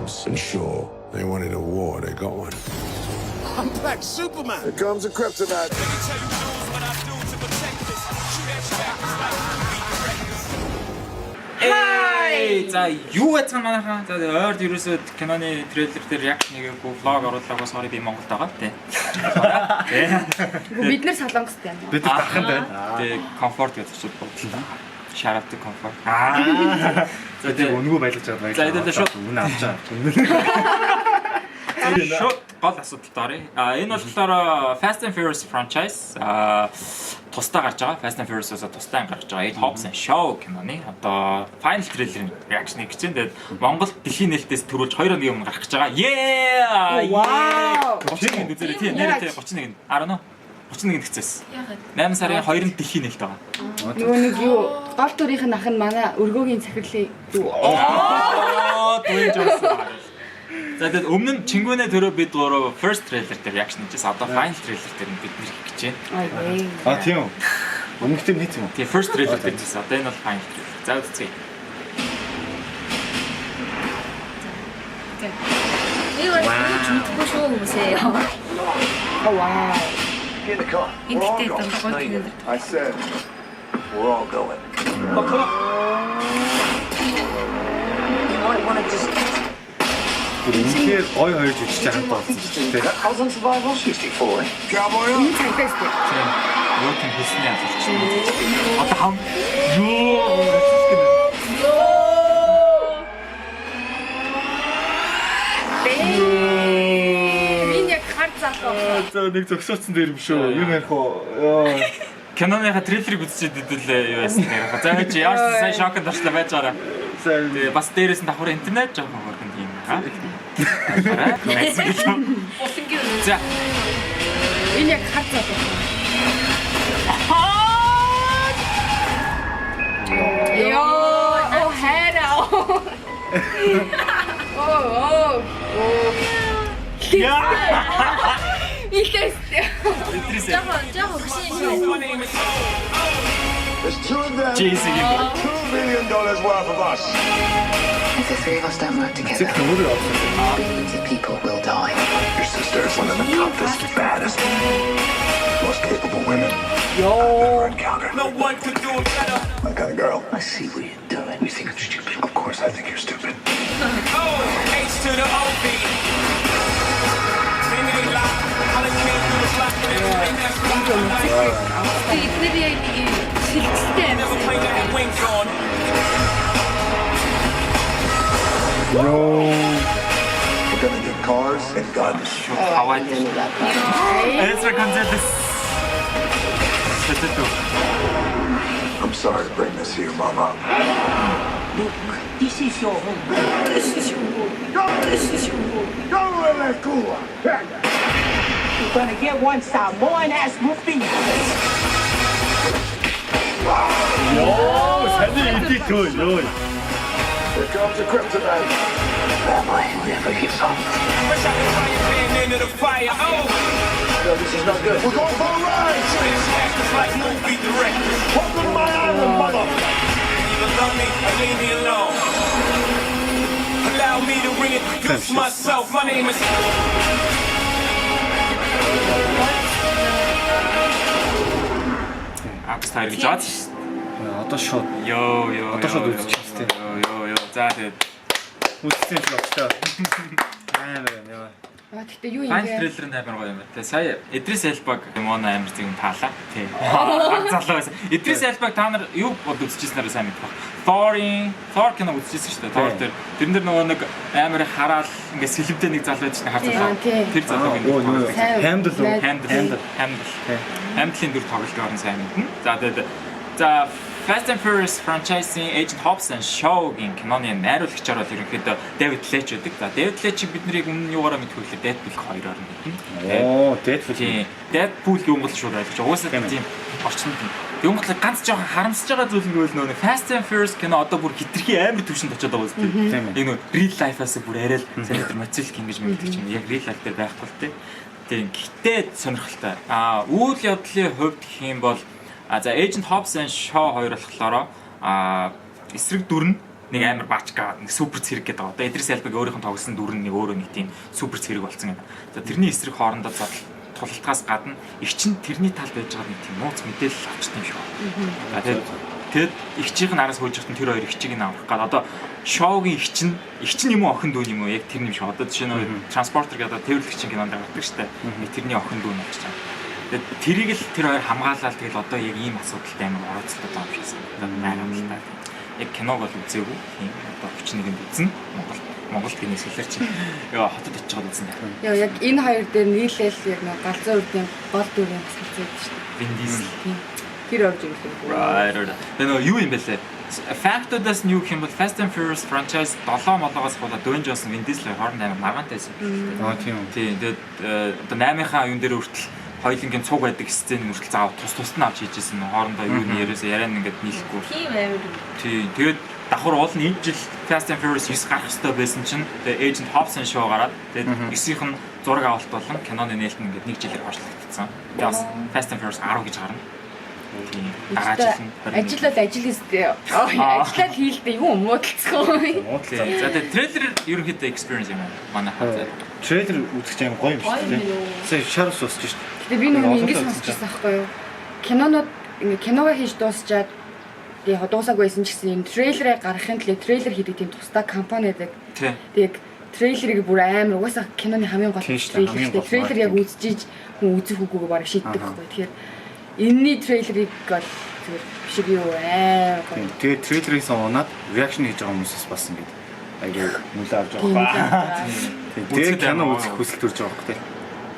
Hobbs and Shaw. They wanted a war, they got one. I'm Black Superman. Here comes the kryptonite. Хай! За юу яцхан манайхаа. За ойр ерөөсөө киноны трейлер дээр реакшн хийгээгүй влог оруулаагүй sorry би Монголд байгаа тий. Бид нэр Солонгост байна. Бид нар дархан байна. Тэгээ комфорт гэж очиж бодлоо. Shout out to comfort. За тийм өнгөө байлгаж байгаа байлаа. За эдэлээ шууд үнэ авч байгаа. Шууд гол асуудалтай оръё. Энэ болохоор Fast and Furious franchise тусдаа гарч байгаа. Fast and Furious-аас тусдаа гарч байгаа. Eight Hobbs and Shaw киноны одоо final trailer-ийн reaction хийж байна. Тэгээд Монгол дэлхийн нээлтээс төрүүлж 2 өдрийн өмнө гарах гэж байгаа. Yeah! Вау! 31-нд үзээрэй. Тийм нэрээ 31-нд. 31-нд гिचээс. 8 сарын 2-нд дэлхийн нээлт байгаа. Нөгөө нэг юу гол дүрийнх нь ах нь манай өргөөгийн захирлын юу. Дуйж байгаа. За тэгээд өмнө нь Чингүнэ төрөө бид гурав first trailer дээр reaction хийжсэн. Одоо final trailer дээр бид нэр хийж гэж байна. Тийм үү. Өмнөхтэй нийт юм уу? Тэгээ first trailer дээр хийжсэн. Одоо энэ бол final trailer. За үзье. 이거 준비고 쇼 보세요. Вау. Get in the car. We're all going. I said, we're all going. Үнэхээр гой хоёр жижиг хамт болсон шүү дээ. How's on survival? 64. Cowboy Энэ up. цагтаас дээ. Юу тийм хийсний асууч. Одоо хам. Юу. Миний хард залуу. За нэг зөксөөцсөн дээр юм шүү. Юу ярих вэ? Киноныхаа трейлерыг үзчихэд хэдэл юу яасан нэр. За чи яаж сайн шокнд орчлоо байж байгаа. Тэгээ бас дээрээс нь давхар интернет жоохон хөргөнд юм аа. За Энэ хард залуу. Йоо, хайраа. Ихэстэй. 저거 혹시 There's two of them. Chasing him. $2 million worth of us. If the three of us don't work together, billions of people will die. Your sister is one of the toughest, baddest, most capable women Yo. I've ever encountered. No one could do it better. My kind of girl. I see what you're doing. You think I'm stupid? Of course, I think you're stupid. Oh, H to the OB. Leave me the lock. All I came through was lock. Everything that's wrong. 이들이 실질대 Never play that wings on. We're gonna get cars and guns. хаваад. Эсрэг концерт. I'm sorry to bring this here, Mama. This is your home. Go in there, cool. You're gonna get one Samoan ass whooping. Here comes the kryptonite. Family never gives up. Wish I could fire your hand into the fire. Oh, No, this is not good. We're going for a ride. this actors like movie directors. Welcome to my island, mother. Either love me or leave me alone. Allow me to reintroduce myself. My name is. Апстайр гэж бод. Одоо шууд Йоо. Одоо шууд үзчих тест. Йоо. За тэгээд үзсэн юм байна. Аа яа. Тэгтээ юу юм final бэ? trailer нь амар гоё юм байна. Тэгээ сая Идрис Элбаг Мона амар зүйн таалаа. Тий. Залуу байсан. Идрис Элбаг та нар юу бод үзчихснээр сайн мэдэх баг. Thor кино үзчихсэн шүү дээ. Thor дээр тэрэн дээр нөгөө нэг амар хараал ингээ сэлбдээ нэг залуу байж хар залуу. Тэр залууг Хэмдлийн дүр тоглож байгаа нь сайн мэднэ. За тэгээд Fast and Furious franchise-ийн Agent Hobbs and Shaw-гийн киноны найруулагчаар бол ерөнхийдөө David Leitch байдаг. За David Leitch-ийг бид нарыг өмнө нь юугаараа мэдгүй хэлээ Deadpool 2-оор мэднэ. Deadpool. Тийм. Deadpool юм бол шууд ойлгож байгаа. Уусаа тийм орчинд юм. Юм бол ганц жоохон харамсаж байгаа зүйл нь бол нөгөө Fast and Furious кино одоо бүр хитрхи амар төвшөнд очиод байгаа үстэй. Энэ нөгөө real life-аас бүр арай л санитар моцилк ингэж мэддэг юм. Яг real life дээр байхгүй л тийм. Гэтээ сонирхолтой. Үйл явдлын хувьд гэх юм бол за Agent Hobbs and Shaw хоёр болохоор эсрэг дүр нь нэг амар баачка нэг супер цэрэг гэдэг байгаа. Одоо Идрис Элбаг өөрийнх нь тоглосон дүр нь нэг өөрөө нэг тийм супер цэрэг болсон гэдэг. За тэрний эсрэг хоорондоо тулалтгаас гадна их чинь тэрний талд байж байгаа нэг тийм нууц мэдээлэл авчдаг юм шиг байна. Тэгээд их чих нь араас хөөж ихтэн тэр хоёр их чиг нь авах гад одоо шоугийн их чинь юм уу охин дүүн юм уу яг тэр юм шиг одоо жишээ нь транспортер гэдэг тээвэрлэгчийн кинонд гардаг шүү дээ. Тэрний охин дүүн болж байгаа. Тэгээд тэрийг л тэр хоёр хамгаалаад тэгэл одоо яг ийм асуудалтай амар орооцолтой байгаа юм шиг санагдав. Яг киног бол үзээгүй. Одоо 31-нд үзнэ. Монголд гинээс хэлэр чинь яа хотод очиж байгаа үзнэ. Яа яг энэ хоёр дээр нийлээл яг нэг галзуу үрдийн гол дүрийн бас хэлцээд шүү дээ. Vin Diesel. Тэр орж ирэх юм. Right. Тэгээ юу юм бэ лээ? Factor-даас new юм бол Fast and Furious franchise 7 молоогоос хойш Dwayne Johnson, Vin Diesel хооронд амар маргаантай байсан. Тийм. Тийм. Тэгээд одоо 8-ынхаа юун дээр хүртэл хоёулынгийн цуг байдаг сцен хүртэл заав тус нь авч хийжсэн хоорондоо юу нэрээс яриан ингээд нийлэхгүй. Тийм амар. Тийм. Тэгээд давхар уул нь энэ жил Fast and Furious 9 гарах хэрэгтэй байсан чинь тэгээд Agent Hobson шоу гараад тэгээд 9-ийнх нь зураг авалт болон киноны нээлт нь ингээд 1 жилээр хойшлогдсон. Тэгээд бас Fast and Furious 10 гэж гарна. Ажиллаад ажиллаад хийлдэ юу муудалцсан. За тэгээд трейлер ерөнхийдөө experience юм байна. Манай хаа. Трейлер үзэх юм гоё юм шүү дээ. Сая шарс усч шүү дээ. Тэгээ би нэг ингэж сонсчихсан байхгүй юу? Кинонууд ингээ киногоо хийж дуусчаад тэгээ дуусаагүй байсан ч гэсэн энэ трейлерыг гаргахын тулд трейлер хийдэг тийм тусдаа компани байдаг. Тэгээ трейлерыг бүр амар угаасаа киноны хамгийн гол трейлер. Трейлер яг үзчихэж хүн үзэх үгүйгээ бараг шийддэг байхгүй. Тэгэхээр энэний трейлерыг бол зүгээр биш юу аа гоё. Тэгээ трейлерыг соноод реакшн хийж байгаа хүмүүсээс бас ингэ айгүй нүлээ авч байгаа. Тэгээ кино үзэх хүсэл төрж байгаа хөөхтэй.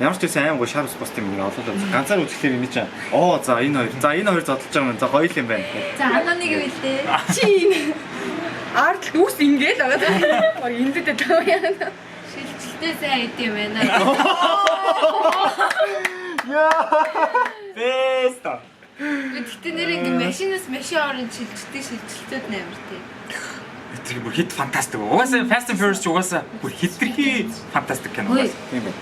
Ямар ч байсан аймаг шарс пост юм ингээ олоолаа. Ганцаар үзэхлээр энэ чинь за энэ хоёр зодолж байгаа юм. За гоё юм байна. За аноныг үлдээ. Чи энэ арт үс ингээл байгаа. Эндээ тав яана. Шилжилтээ сайн идэм байна. Бэста. Гэхдээ нэр ингээ машинаас машин орон шилжилтүүд нээр тий. Тэр бүр хит фантастик. Угаасаа Fast and Furious угаасаа бүр хитрхи фантастик кино байна. Тийм байна.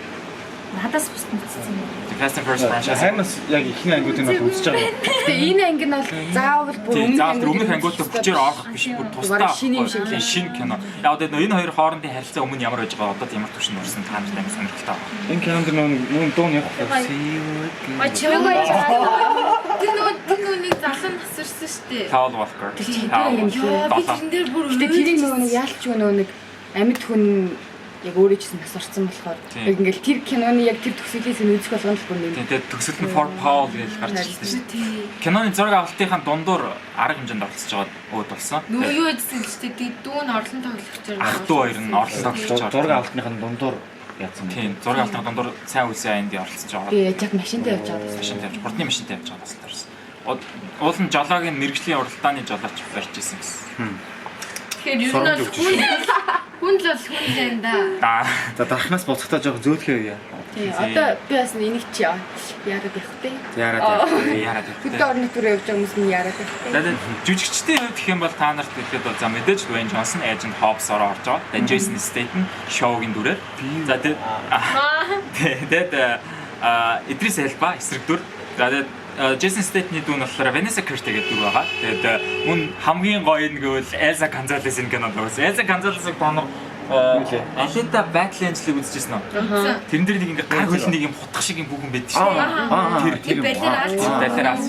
Надаас бус мэдсэн юм. Fast and Furious franchise. Хаймас яг ихний ангиудыг нь үзэж байгаа. Тэгээ энэ анги нь бол заавал бүр өмнөх ангиудад хүчээр орох биш бүр тусдаа шинэ кино. Яг одоо энэ хоёр хоорондын харилцаа өмнө ямар байж байгаа одоо ямар төвшөнд орсон та нарт амар сонирхолтой байна. Энэ кинонд нүүн дуун явах Ой чимээ тэр нэг залан насарсан штэ. Paul Walker. Би тэрэн дээр бүр тэрийг нөгөө яалч нөгөө нэг амьд хүн яг өөрөө ч гэсэн нас орсон болохоор яг ингээл тэр киноны яг тэр төсөөлөөс нь үзэх болгоно л бүр нэг. Тэгээд төсөл нь For Paul гэж гарч ирсэн шүү дээ. Киноны зураг авалтынхаа дундуур арга хэмжээнд оролцож байгаа өөд болсон. нөгөө юу гэсэн ч тийм дүүн орлон тоглогчоор ах トゥ хоёр нь орлон тоглож байгаа. зураг авалтныхын дундуур яатсан. Тийм, зураг авалтын дундуур сайн үсээ аянд оролцож байгаа. Би яг машинтай явж байгаа. Машинтай явж, хурдны машинтай явж байгаа бас л орсон. Уул нь жолоогийн мэрэгжлийн уралдааны жолооч барьж исэн гэсэн. Тэгэхээр ер нь бол хүн л бол хүн л энэ да. За дарахнаас буцахтаа жоох зөөлхөө яа. Тийм одоо би бас энийг чи яарад явах тий. Яарад Хөдөө орны төрөө явж байгаа хүмүүс нь яарад явах тий. Тэгээд жүжигчдийн хувьд гэх юм бол та нарт хэлэхэд бол за мэдээж Dwayne Johnson, Agent Hobbs орж байгаа. Тэгээд Jason Statham шоугийн дүрээр. За тэгээд Idris Elba эсрэг дүр. За тэгээд Jason Statham-ийн дүү нь болохоор Vanessa Kirby гэдэг дүр байгаа. Тэгээд мөн хамгийн гоё нь гэвэл Elsa Gonzalez энэ кинонд байсан. Elsa Gonzalez-ыг та нар Alita Battle Angel-ыг үзчихсэн үү? Тэрэн дээр нэг ингээ гар хөлнийг юм хутгах шиг юм бүхэн байдаг шүү.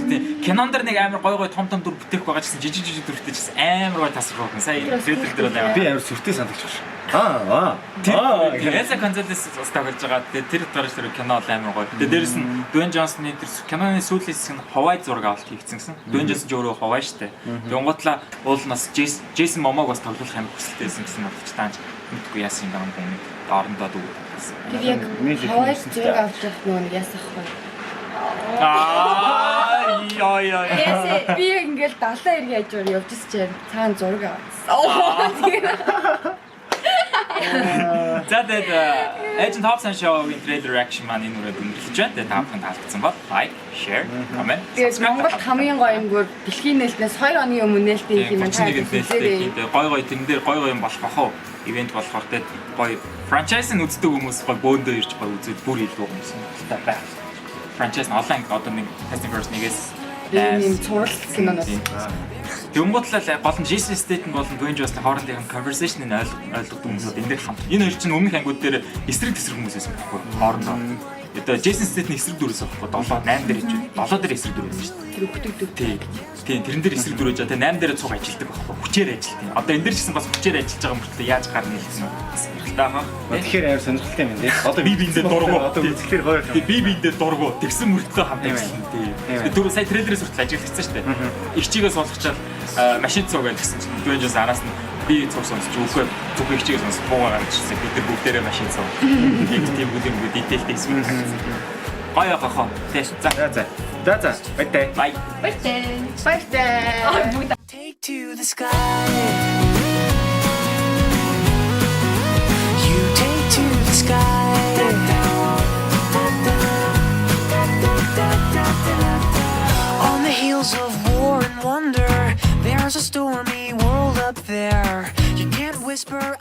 Тэр кинон дээр нэг амар гой том дүр бүтээх байгаа гэсэн жижиг дүртэй гэсэн амар гой тасрах байна. Сая трейлер дээр бол Би амар сүртэй санагдаж байна. Тэр Elsa Gonzalez стаглаж байгаа. Тэр гарч тэр кино амар гой. Дээрээс нь Dwayne Johnson-ы тэр киноны сүүлийн хэсэг нь Hawaii зураг авалт хийгдсэн гэсэн. Dwayne Johnson ч өөрөө Hawaii штэ. Тэнгуудлаа уул нас Jason Momoa-г бас тоглох амар хүсэлтэй байсан гэсэн бодож тааж мэдгүй яасан юм байна гэнэ. Доорондоо дүү. Тэр яг Hawaii зураг авч явах нөгөө ясах вэ? Яа. Би ингээл 70 эргээ яжгаар явж ирсэн чинь цаана зураг авсан. За тэгээд Agent Hobson шоугийн трейлер reaction маань энэ үрээд өндөрлөж байна. Тэгээд та бүхэн таалагдсан бол like, share, comment. Тэгээд Монголд хамгийн гоё юм бүр дэлхийн нээлтнээс 2 оны өмнө нээлттэй юм байна. Тэгээд гой тэрэн дээр гой юм болох ах уу? Ивент болохоор тэгээд гоё franchise-ыг үздэг хүмүүс гоё бөөндөө ирж гоё үзээд бүр илүү юмсан. Тэгээд franchise нь олон одоо нэг Fast and Furious 1-ээс ийм цуврал кинонод Тэнгуудлаа гол нь Jason Statham болон Dwayne Johnson хоорондын conversation-ыг ойлгох хүмүүсүүд энэ дэр хамт. Энэ хоёр чинь өмнөх ангууд дээр эсрэг төсрэг хүмүүс байсан байхгүй хоорондоо. Одоо Jason Statham эсрэг дөрөөс авахгүй 7 8 дээр хийж байна. 7 дээр эсрэг дөрөв шүү дээ. Тэр өгдөг дүү. Тийм тэрэн дээр эсрэг дөрөөж байгаа. 8 дээр цуг ажилдаг байхгүй. Хүчээр ажилдаг. Одоо энэ дээр ч гэсэн бас хүчээр ажиллаж байгаа мөртлөө яаж гарна гэсэн юм. Таахан. Тэгэхээр амар сонирхолтой юм тий. Одоо би биэндээ дургу. Одоо үзэхлээр гоё юм. Би биэндээ дургу. Тэгсэн мөртлөө хамт ажиллана тий. Түр сая трейлерээс хүртэл ажиллагдсан шүү дээ. Их чигээ сонсгочаад машин цуг гэсэн чинь Dwayne Johnson араас нь би цуг сонсч үгүй зүг их чигээ сонсох буугаар амжчихсан. Бид нар бүгдээрээ машин цуг. Тийм бүгд дитейлтэй юм. Гоё хаа. Тий. За. Баяртай. Бай. Баяртай. Take to the sky. You take to the sky. On the heels of war and wonder, there's a stormy world up there. You can't whisper